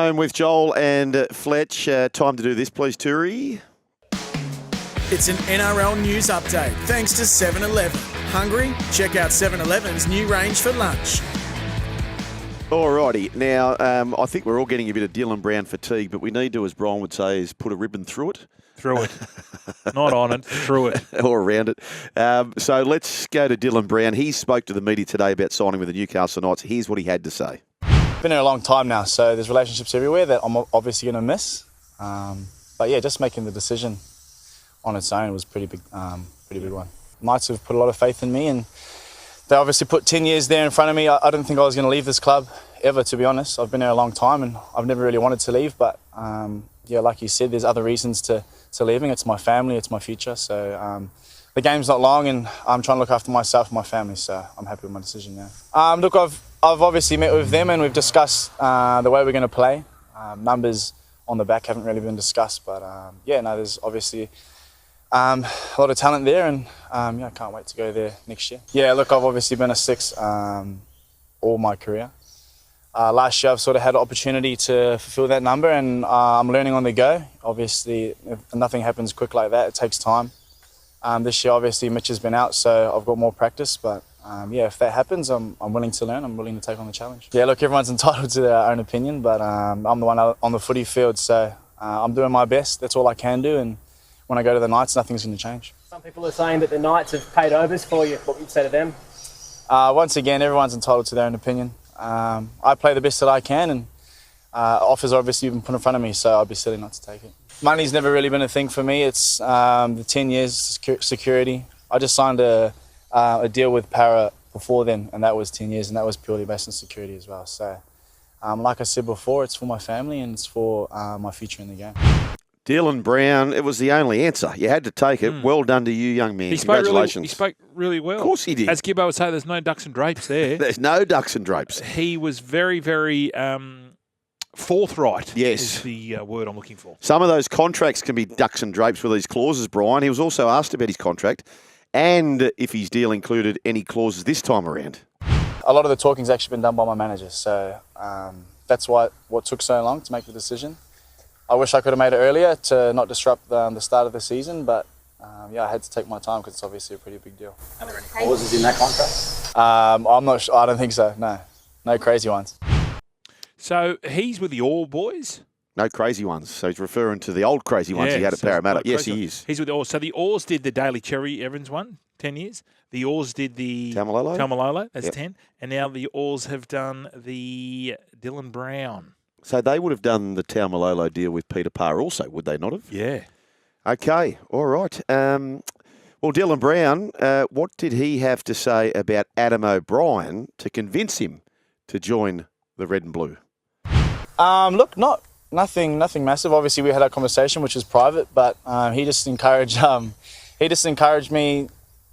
home with Joel and Fletch. Time to do this, please, Turi. It's an NRL news update thanks to 7-Eleven. Hungry? Check out 7-Eleven's new range for lunch. Alrighty. Now, I think we're all getting a bit of Dylan Brown fatigue, but we need to, as Brian would say, is put a ribbon through it. Through it. Not on it, through it. Or around it. So let's go to Dylan Brown. He spoke to the media today about signing with the Newcastle Knights. Here's what he had to say. Been here a long time now, so there's relationships everywhere that I'm obviously going to miss. But yeah, just making the decision on its own was pretty big one. Knights have put a lot of faith in me, and they obviously put 10 years there in front of me. I didn't think I was going to leave this club ever, to be honest. I've been there a long time, and I've never really wanted to leave. But yeah, like you said, there's other reasons to leaving. It's my family, it's my future. So the game's not long, and I'm trying to look after myself and my family. So I'm happy with my decision now. Look, I've obviously met with them, and we've discussed the way we're going to play. Numbers on the back haven't really been discussed, but yeah, no, there's obviously a lot of talent there, and yeah, I can't wait to go there next year. Yeah, look, I've obviously been a 6 all my career. Last year I've sort of had an opportunity to fulfill that number, and I'm learning on the go. Obviously, if nothing happens quick like that, it takes time. This year, obviously, Mitch has been out, so I've got more practice, but yeah, if that happens, I'm willing to learn. I'm willing to take on the challenge. Yeah, look, everyone's entitled to their own opinion, but I'm the one on the footy field, so I'm doing my best. That's all I can do, and when I go to the Knights, nothing's going to change. Some people are saying that the Knights have paid overs for you. What would you say to them? Once again, everyone's entitled to their own opinion. I play the best that I can, and offers are obviously been put in front of me, so I'd be silly not to take it. Money's never really been a thing for me. It's the 10 years security. I just signed a deal with Para before then, and that was 10 years, and that was purely based on security as well. So, like I said before, it's for my family and it's for my future in the game. Dylan Brown, it was the only answer. You had to take it. Well done to you, young man. Congratulations. He spoke really well. Of course he did. As Gibbo would say, there's no ducks and drapes there. There's no ducks and drapes. He was very, very forthright. Yes. Is the word I'm looking for. Some of those contracts can be ducks and drapes with these clauses, Brian. He was also asked about his contract and if his deal included any clauses this time around. A lot of the talking's actually been done by my manager, so that's what took so long to make the decision. I wish I could have made it earlier to not disrupt the start of the season, but yeah, I had to take my time because it's obviously a pretty big deal. Are there any clauses in that contract? I'm not sure. I don't think so. No crazy ones. So he's with the All Boys? No crazy ones. So he's referring to the old crazy ones he had at Parramatta. Yes, he is. He's with the Oars. So the Oars did the Daly Cherry Evans one, 10 years. The Oars did the Taumalolo. That's 10. And now the Oars have done the Dylan Brown. So they would have done the Taumalolo deal with Peter Parr also, would they not have? Yeah. Okay, all right. Well, Dylan Brown, what did he have to say about Adam O'Brien to convince him to join the Red and Blue? Look, nothing massive. Obviously, we had that conversation, which was private, but he just encouraged me.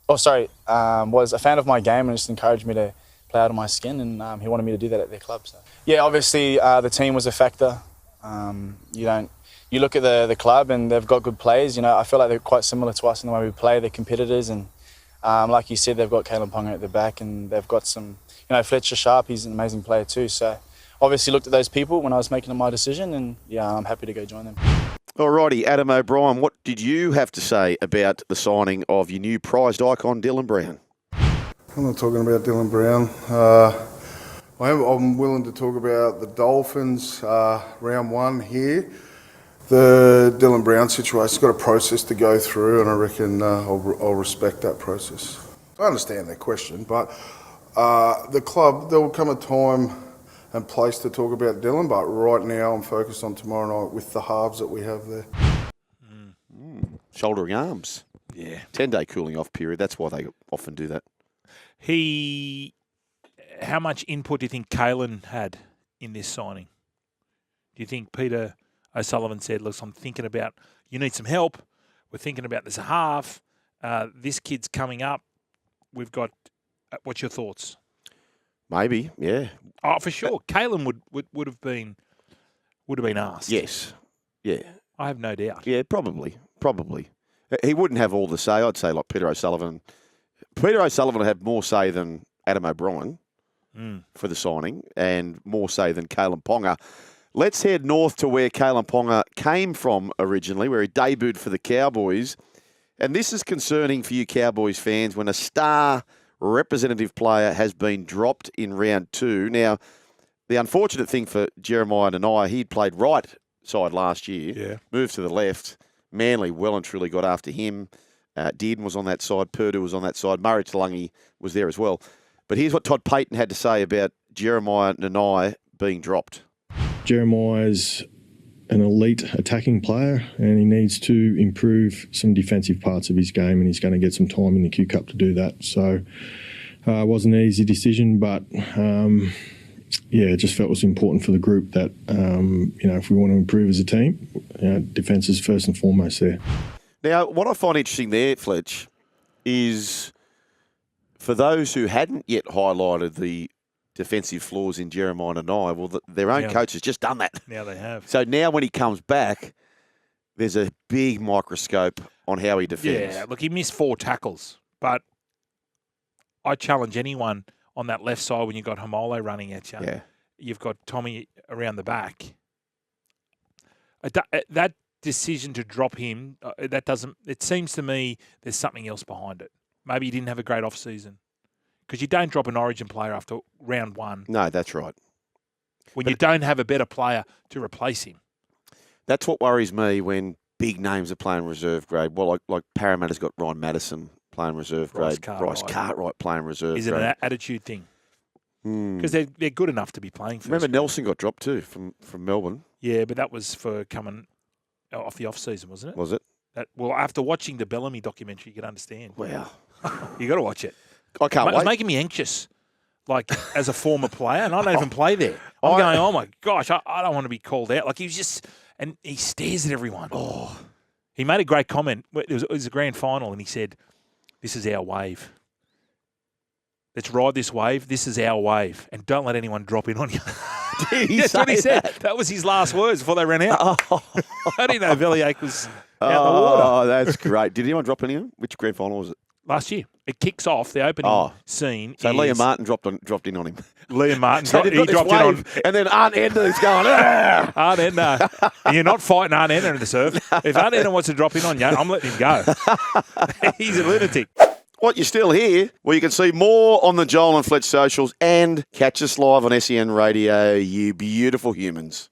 Was a fan of my game and just encouraged me to play out of my skin, and he wanted me to do that at their club. So. Yeah, obviously the team was a factor. You look at the club and they've got good players. You know, I feel like they're quite similar to us in the way we play. They're competitors, and like you said, they've got Caleb Ponga at the back, and they've got some. You know, Fletcher Sharp. He's an amazing player too. So obviously looked at those people when I was making my decision, and yeah, I'm happy to go join them. Alrighty, Adam O'Brien, what did you have to say about the signing of your new prized icon, Dylan Brown? I'm not talking about Dylan Brown. I'm willing to talk about the Dolphins round 1 here. The Dylan Brown situation's got a process to go through, and I reckon I'll respect that process. I understand that question, but the club, there will come a time and place to talk about Dylan, but right now I'm focused on tomorrow night with the halves that we have there. Shouldering arms. Yeah. 10-day cooling off period. That's why they often do that. How much input do you think Kalen had in this signing? Do you think Peter O'Sullivan said, look, I'm thinking about, you need some help. We're thinking about this half. This kid's coming up. We've got, what's your thoughts? Maybe, yeah. Oh, for sure. Kalen would have been asked. Yes, yeah. I have no doubt. Yeah, probably. He wouldn't have all the say. I'd say like Peter O'Sullivan. Peter O'Sullivan would have more say than Adam O'Brien for the signing, and more say than Caleb Ponga. Let's head north to where Kalen Ponga came from originally, where he debuted for the Cowboys. And this is concerning for you Cowboys fans when a star representative player has been dropped in round 2. Now, the unfortunate thing for Jeremiah Nanai, he'd played right side last year, moved to the left. Manly well and truly got after him. Dearden was on that side. Purdue was on that side. Murray Talangi was there as well. But here's what Todd Payten had to say about Jeremiah Nanai being dropped. Jeremiah's an elite attacking player and he needs to improve some defensive parts of his game, and he's going to get some time in the Q Cup to do that. So it wasn't an easy decision, but it just felt it was important for the group that, if we want to improve as a team, defence is first and foremost there. Now, what I find interesting there, Fletch, is for those who hadn't yet highlighted the defensive flaws in Jeremiah Nanai, well, their own coach has just done that. Now they have. So now when he comes back, there's a big microscope on how he defends. Yeah, look, he missed 4 tackles, but I challenge anyone on that left side when you've got Hamole running at you. Yeah. You've got Tommy around the back. That decision to drop him, it seems to me there's something else behind it. Maybe he didn't have a great off-season. Because you don't drop an Origin player after round 1. No, that's right. When you don't have a better player to replace him. That's what worries me when big names are playing reserve grade. Well, like Parramatta's got Ryan Madison playing reserve grade. Bryce Cartwright playing reserve grade. Is it an attitude thing? Because they're good enough to be playing first. Remember Nelson got dropped too from Melbourne. Yeah, but that was for coming off the off-season, wasn't it? Was it? Well, after watching the Bellamy documentary, you can understand. Wow. You got to watch it. I can't wait. It's making me anxious, like as a former player, and I don't even play there. I'm going, oh my gosh, I don't want to be called out. Like he was just, and he stares at everyone. Oh, he made a great comment. It was a grand final, and he said, "This is our wave. Let's ride this wave. This is our wave, and don't let anyone drop in on you." That's what he said. That was his last words before they ran out. Oh. I didn't know Bellyache was out the water. Oh, that's great. Did anyone drop anyone? Which grand final was it? Last year. It kicks off the opening scene. So Liam Martin dropped in on him. Liam Martin, so he dropped in on. And then Aunt Edna's going, Argh! Aunt Edna. And you're not fighting Aunt Edna in the surf. If Aunt Edna wants to drop in on you, I'm letting him go. He's a lunatic. What, you're still here? Well, you can see more on the Joel and Fletch socials and catch us live on SEN Radio, you beautiful humans.